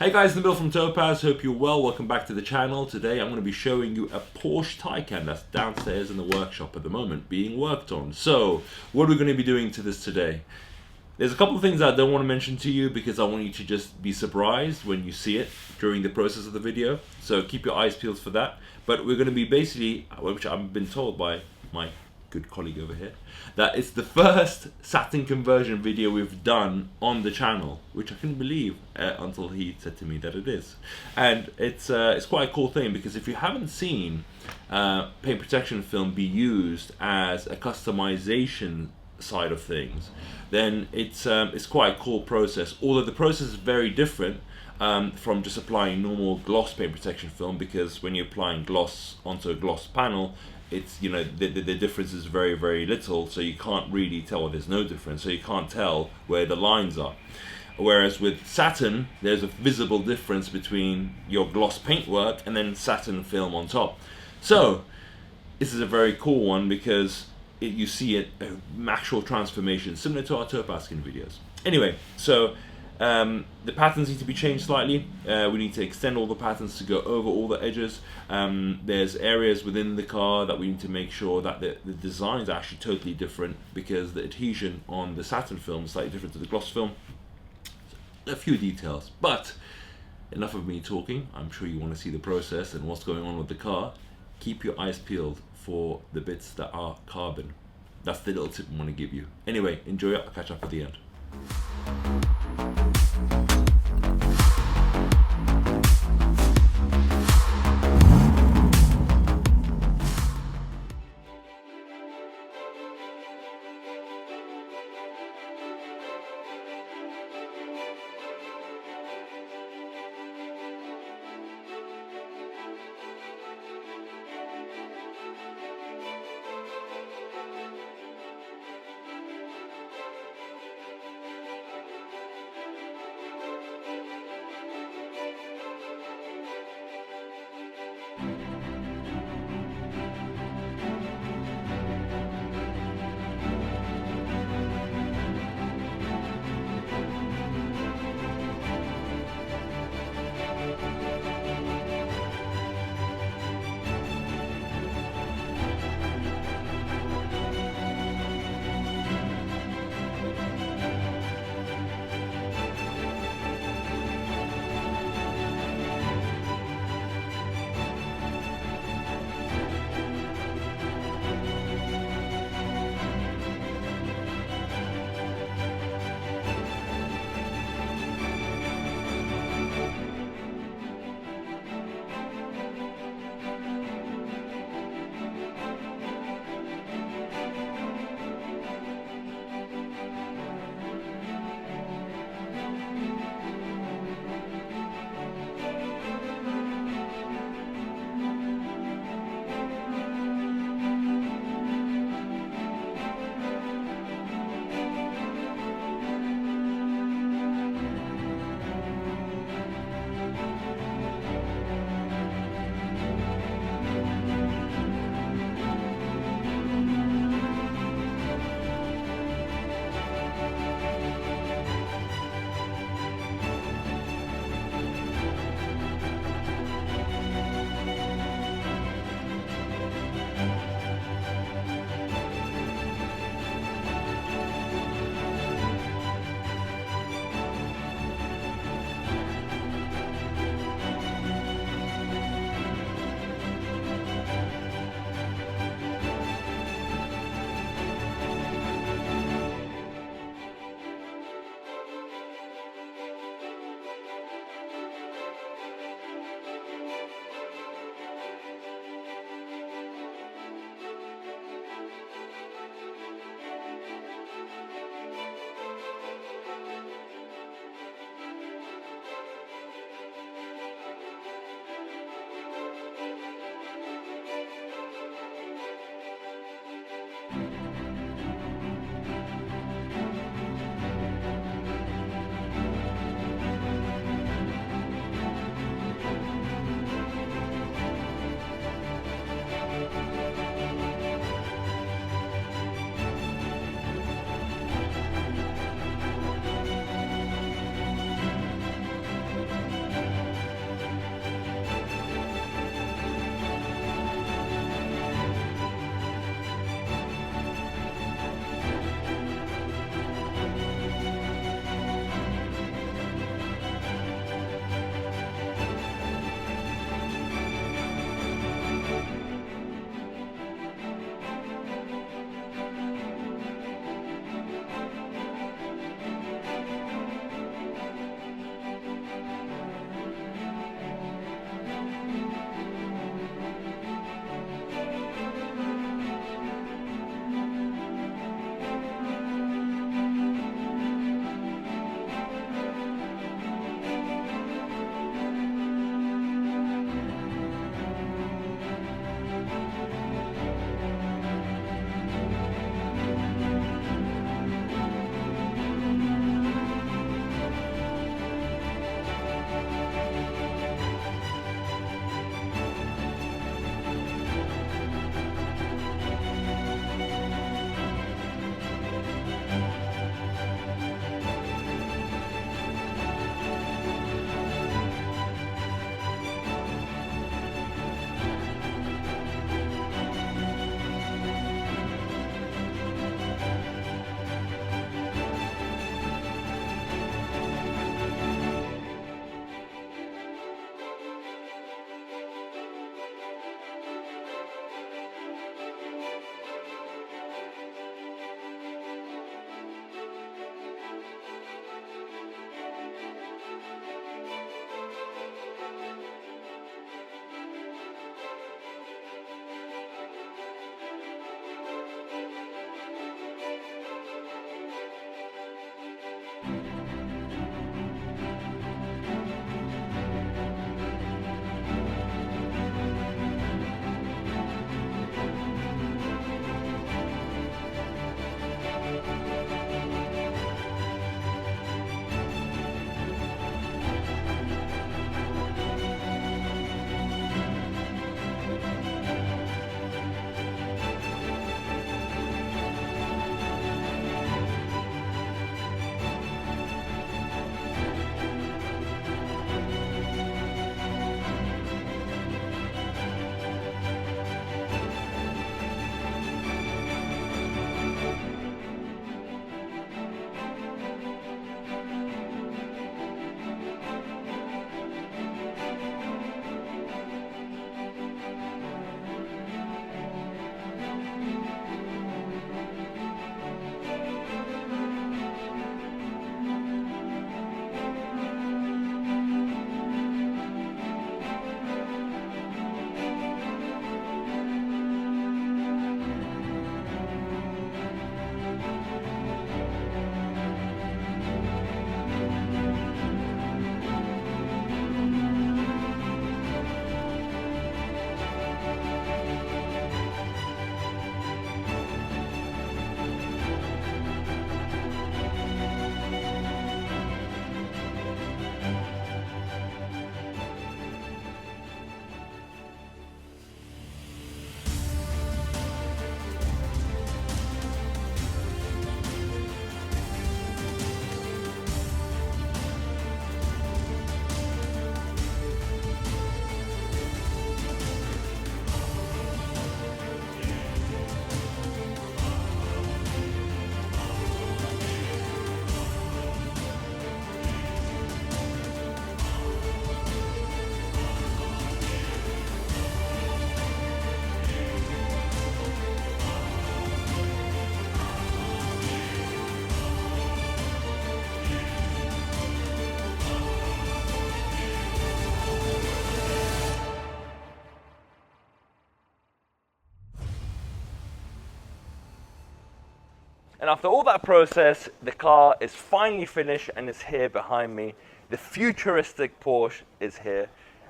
Hey guys, Nabil from Topaz, hope you're well. Welcome back to the channel. Today I'm going to be showing you a Porsche Taycan that's downstairs in the workshop at the moment being worked on. So, what are we going to be doing to this today? There's a couple of things I don't want to mention to you because I want you to just be surprised when you see it during the process of the video. So keep your eyes peeled for that. But we're going to be basically, which I've been told by my good colleague over here, that it's the first satin conversion video we've done on the channel, which I couldn't believe until he said to me that it is. And it's quite a cool thing because if you haven't seen paint protection film be used as a customization side of things, then it's quite a cool process. Although the process is very different from just applying normal gloss paint protection film, because when you're applying gloss onto a gloss panel, it's, you know, the difference is very, very little, so you can't really tell. Well, there's no difference, so you can't tell where the lines are. Whereas with satin, there's a visible difference between your gloss paintwork and then satin film on top. So this is a very cool one because you see it, actual transformation, similar to our Topaz skin videos. Anyway, so the patterns need to be changed slightly. We need to extend all the patterns to go over all the edges. There's areas within the car that we need to make sure that the design is actually totally different, because the adhesion on the satin film is slightly different to the gloss film. A few details, but enough of me talking. I'm sure you want to see the process and what's going on with the car. Keep your eyes peeled for the bits that are carbon. That's the little tip I want to give you. Anyway, enjoy it. I'll catch up at the end. And after all that process, the car is finally finished and it's here behind me. The futuristic Porsche is here,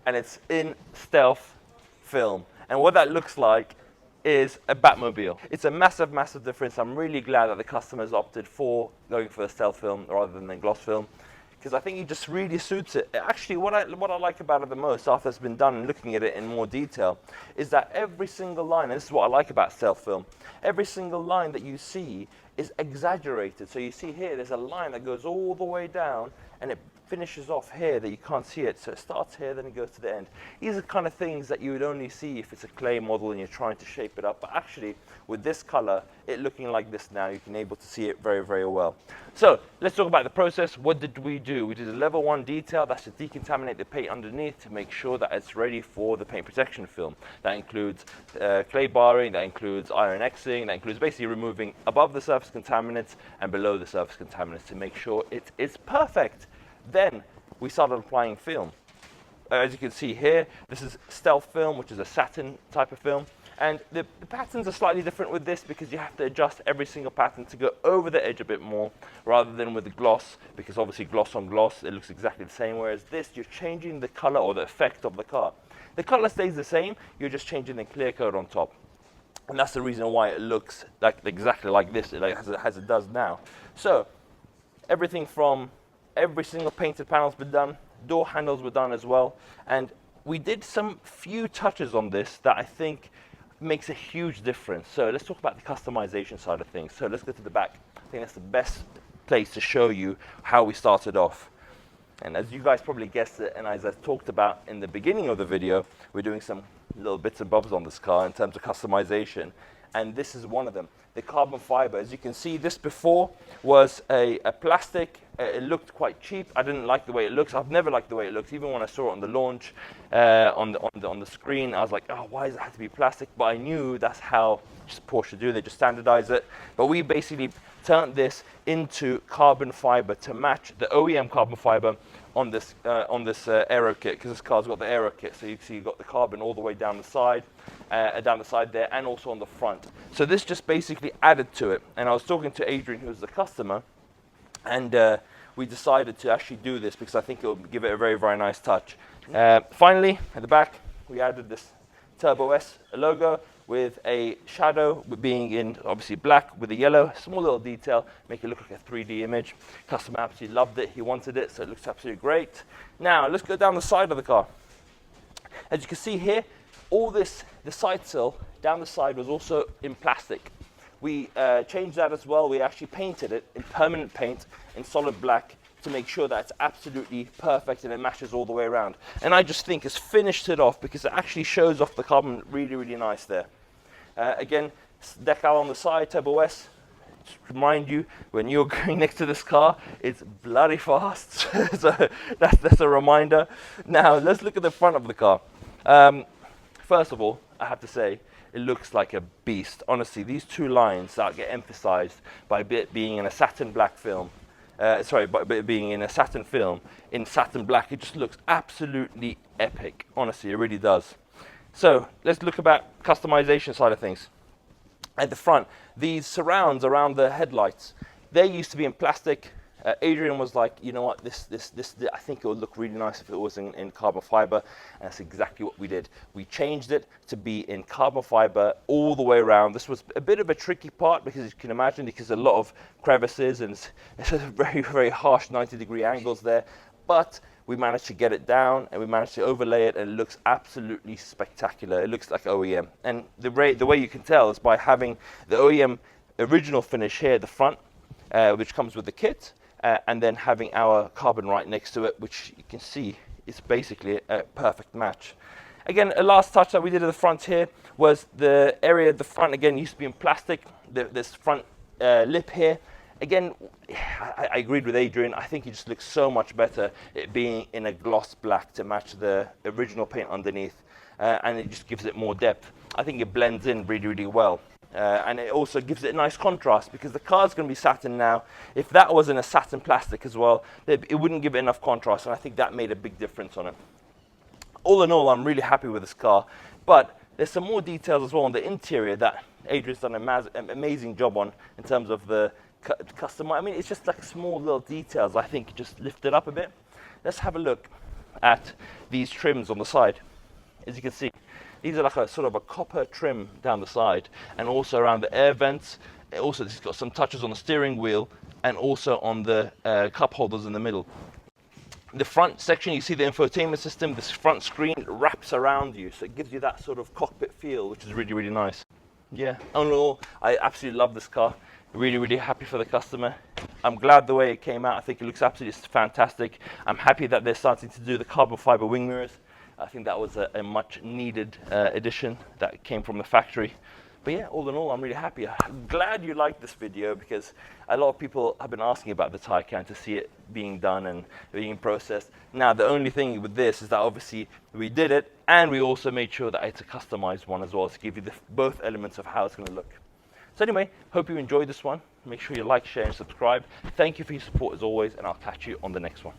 and it's in Stealth film. And what that looks like is a Batmobile. It's a massive, massive difference. I'm really glad that the customers opted for going for a Stealth film rather than a gloss film, because I think it just really suits it. Actually, what I like about it the most, after it's been done and looking at it in more detail, is that every single line, and this is what I like about Stealth film, every single line that you see is exaggerated. So you see here, there's a line that goes all the way down, and it finishes off here that you can't see it. So it starts here, then it goes to the end. These are kind of things that you would only see if it's a clay model and you're trying to shape it up. But actually, with this color, it looking like this now, you can able to see it very, very well. So let's talk about the process. What did we do? We did a level 1 detail. That's to decontaminate the paint underneath to make sure that it's ready for the paint protection film. That includes clay barring, that includes iron Xing, that includes basically removing above the surface contaminants and below the surface contaminants to make sure it is perfect. Then we started applying film. As you can see here, this is Stealth film, which is a satin type of film. And the patterns are slightly different with this because you have to adjust every single pattern to go over the edge a bit more rather than with the gloss, because obviously gloss on gloss, it looks exactly the same. Whereas this, you're changing the color or the effect of the car. The color stays the same, you're just changing the clear coat on top. And that's the reason why it looks like exactly like this, as it does now. So everything from every single painted panel's been done. Door handles were done as well. And we did some few touches on this that I think makes a huge difference. So let's talk about the customization side of things. So let's go to the back. I think that's the best place to show you how we started off. And as you guys probably guessed it, and as I talked about in the beginning of the video, we're doing some little bits and bobs on this car in terms of customization. And this is one of them. The carbon fiber, as you can see, this before was a plastic. It looked quite cheap. I didn't like the way it looks. I've never liked the way it looks. Even when I saw it on the launch, on the screen, I was like, oh, why does it have to be plastic? But I knew that's how just Porsche do. They just standardize it. But we basically turned this into carbon fiber to match the OEM carbon fiber on this aero kit, because this car's got the aero kit. So you see you've got the carbon all the way down the side there, and also on the front. So this just basically added to it. And I was talking to Adrian, who's the customer, and we decided to actually do this because I think it will give it a very, very nice touch. Finally, at the back, we added this Turbo S logo with a shadow being in obviously black with a yellow, small little detail, make it look like a 3D image. Customer absolutely loved it, he wanted it, so it looks absolutely great. Now, let's go down the side of the car. As you can see here, all this, the side sill down the side was also in plastic. We changed that as well. We actually painted it in permanent paint in solid black to make sure that it's absolutely perfect and it matches all the way around. And I just think it's finished it off because it actually shows off the carbon really, really nice there. Again, decal on the side, Turbo S. Just remind you, when you're going next to this car, it's bloody fast. So that's a reminder. Now, let's look at the front of the car. First of all, I have to say, it looks like a beast. Honestly, these two lines that get emphasized by it being in a satin black film, by being in a satin film, in satin black, it just looks absolutely epic. Honestly, it really does. So let's look about customization side of things. At the front, these surrounds around the headlights, they used to be in plastic. Adrian was like, you know what, this, I think it would look really nice if it was in carbon fiber, and that's exactly what we did. We changed it to be in carbon fiber all the way around. This was a bit of a tricky part because you can imagine, because a lot of crevices and it's a very, very harsh 90-degree angles there, but we managed to get it down and we managed to overlay it, and it looks absolutely spectacular. It looks like OEM, and the way you can tell is by having the OEM original finish here at the front, which comes with the kit, and then having our carbon right next to it, which you can see is basically a perfect match. Again, a last touch that we did at the front here was the area at the front, again, used to be in plastic, this front lip here. Again, I agreed with Adrian. I think it just looks so much better it being in a gloss black to match the original paint underneath, and it just gives it more depth. I think it blends in really, really well. And it also gives it a nice contrast because the car's going to be satin now. If that was in a satin plastic as well, it wouldn't give it enough contrast, and I think that made a big difference on it. All in all, I'm really happy with this car, but there's some more details as well on the interior that Adrian's done an amazing job on in terms of the custom. I mean, it's just like small little details, I think, just lift it up a bit. Let's have a look at these trims on the side. As you can see, these are like a sort of a copper trim down the side, and also around the air vents. Also, this has got some touches on the steering wheel and also on the cup holders in the middle. The front section, you see the infotainment system. This front screen wraps around you, so it gives you that sort of cockpit feel, which is really, really nice. Yeah, all in all, I absolutely love this car. Really, really happy for the customer. I'm glad the way it came out. I think it looks absolutely fantastic. I'm happy that they're starting to do the carbon fiber wing mirrors. I think that was a much needed addition that came from the factory. But yeah, all in all, I'm really happy. I'm glad you liked this video, because a lot of people have been asking about the Taycan to see it being done and being processed. Now, the only thing with this is that obviously we did it, and we also made sure that it's a customized one as well, to give you both elements of how it's going to look. So anyway, hope you enjoyed this one. Make sure you like, share, and subscribe. Thank you for your support as always, and I'll catch you on the next one.